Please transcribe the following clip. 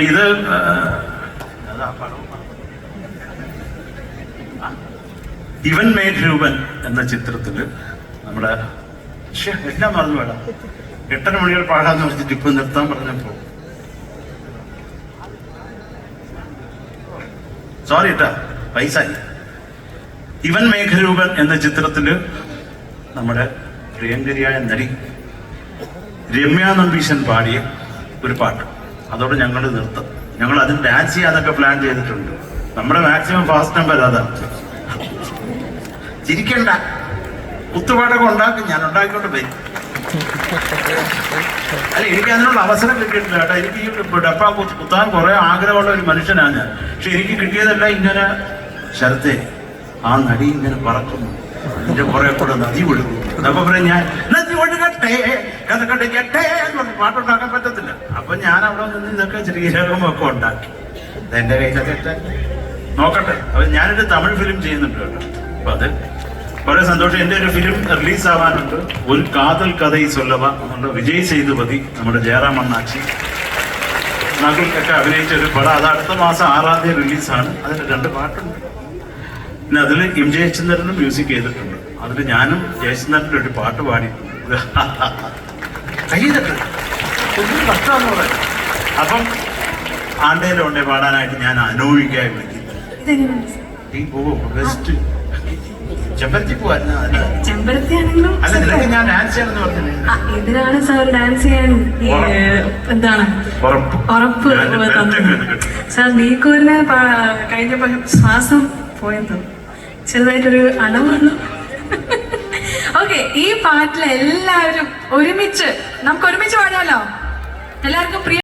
ഇത് ഇവൻ മേഘരൂപൻ എന്ന ചിത്രത്തില് നമ്മുടെ എല്ലാം മറന്നു വേണം 8:30 മണികൾ പാടാന്ന് വെച്ചിട്ട് ഇപ്പൊ നിർത്താൻ പറഞ്ഞപ്പോ സോറി കേട്ടാ പൈസ. ഇവൻ മേഘരൂപൻ എന്ന ചിത്രത്തില് നമ്മുടെ പ്രിയങ്കരിയായ നടി രമ്യ നമ്പീശൻ പാടിയ ഒരു പാട്ട്, അതോടെ ഞങ്ങൾ നിർത്തും. ഞങ്ങൾ അതിന് ഡാൻസ് ചെയ്യാനൊക്കെ പ്ലാൻ ചെയ്തിട്ടുണ്ട്. നമ്മുടെ മാക്സിമം ഫാസ്റ്റ് നമ്പർ അതാ. ചിരിക്കണ്ട, കുത്തുപാടൊക്കെ ഉണ്ടാക്കും, ഞാൻ ഉണ്ടാക്കിക്കൊണ്ട് വരും. അല്ല, എനിക്ക് അതിനുള്ള അവസരം കിട്ടിയിട്ടില്ല കേട്ടോ. എനിക്ക് ഈ ഡപ്പ കുത്താൻ കുറെ ആഗ്രഹമുള്ള ഒരു മനുഷ്യനാണ് ഞാൻ. പക്ഷെ എനിക്ക് കിട്ടിയതല്ല ഇങ്ങനെ ശരത്തെ ആ നടി ഇങ്ങനെ പറക്കുന്നു, എന്റെ കുറെ കൂടെ നദി ഒഴുകും. അപ്പൊ പറയും ഞാൻ നദി ഒഴുകട്ടെ കഥകട്ടെ എന്ന് പറഞ്ഞ് പാട്ടുണ്ടാക്കാൻ പറ്റത്തില്ല. അപ്പൊ ഞാൻ അവിടെ നിന്ന് ഇതൊക്കെ ശ്രീരകമൊക്കെ ഉണ്ടാക്കി. എന്റെ കയ്യിലൊക്കെ നോക്കട്ടെ. അപ്പൊ ഞാനൊരു തമിഴ് ഫിലിം ചെയ്യുന്നുണ്ട് കേട്ടോ. അപ്പൊ അത് വളരെ സന്തോഷം. എന്റെ ഒരു ഫിലിം റിലീസ് ആവാനുണ്ട്, ഒരു കാതൽ കഥയി സൊല്ലവ എന്നുള്ള വിജയ് സേതുപതി, നമ്മുടെ ജയറാം അണ്ണാച്ചി നഗിൽക്കൊക്കെ അഭിനയിച്ച ഒരു പടം. അത് അടുത്ത മാസം 6-ാം തീയതി റിലീസാണ്. അതിന് 2 പാട്ടുണ്ട്. പിന്നെ അതിൽ എം ജയചന്ദ്രനും മ്യൂസിക് ചെയ്തിട്ടുണ്ട്. അതിൽ ഞാനും ജയചന്ദ്രൻ്റെ ഒരു പാട്ട് പാടിയിട്ടുണ്ട്. കയ്യിലൊക്കെ ഒന്നും കഷ്ടമെന്ന് പറയാം. അപ്പം ആണ്ടേലുണ്ടേ പാടാനായിട്ട് ഞാൻ അനോയിക്കായി വിളിക്കുന്നു. ബെസ്റ്റ് ചെമ്പരത്തി പോവായിരുന്നു. അല്ല, നിനക്ക് ഞാൻ ഡാൻസ് ചെയ്യണമെന്ന് പറഞ്ഞില്ലേ? ഇതിനാണ് സാർ ഡാൻസ് ചെയ്യാൻ എന്താണ് ഉറപ്പ് സാർ. നീക്കൂരിനെ കഴിഞ്ഞപ്പോ ശ്വാസം പോയത് ചെറുതായിട്ടൊരു അളവ് വന്നു. ഓക്കെ, ഈ പാട്ടിൽ എല്ലാവരും ഒരുമിച്ച് നമുക്ക് ഒരുമിച്ച് പാടാമല്ലോ. എല്ലാവർക്കും പ്രിയ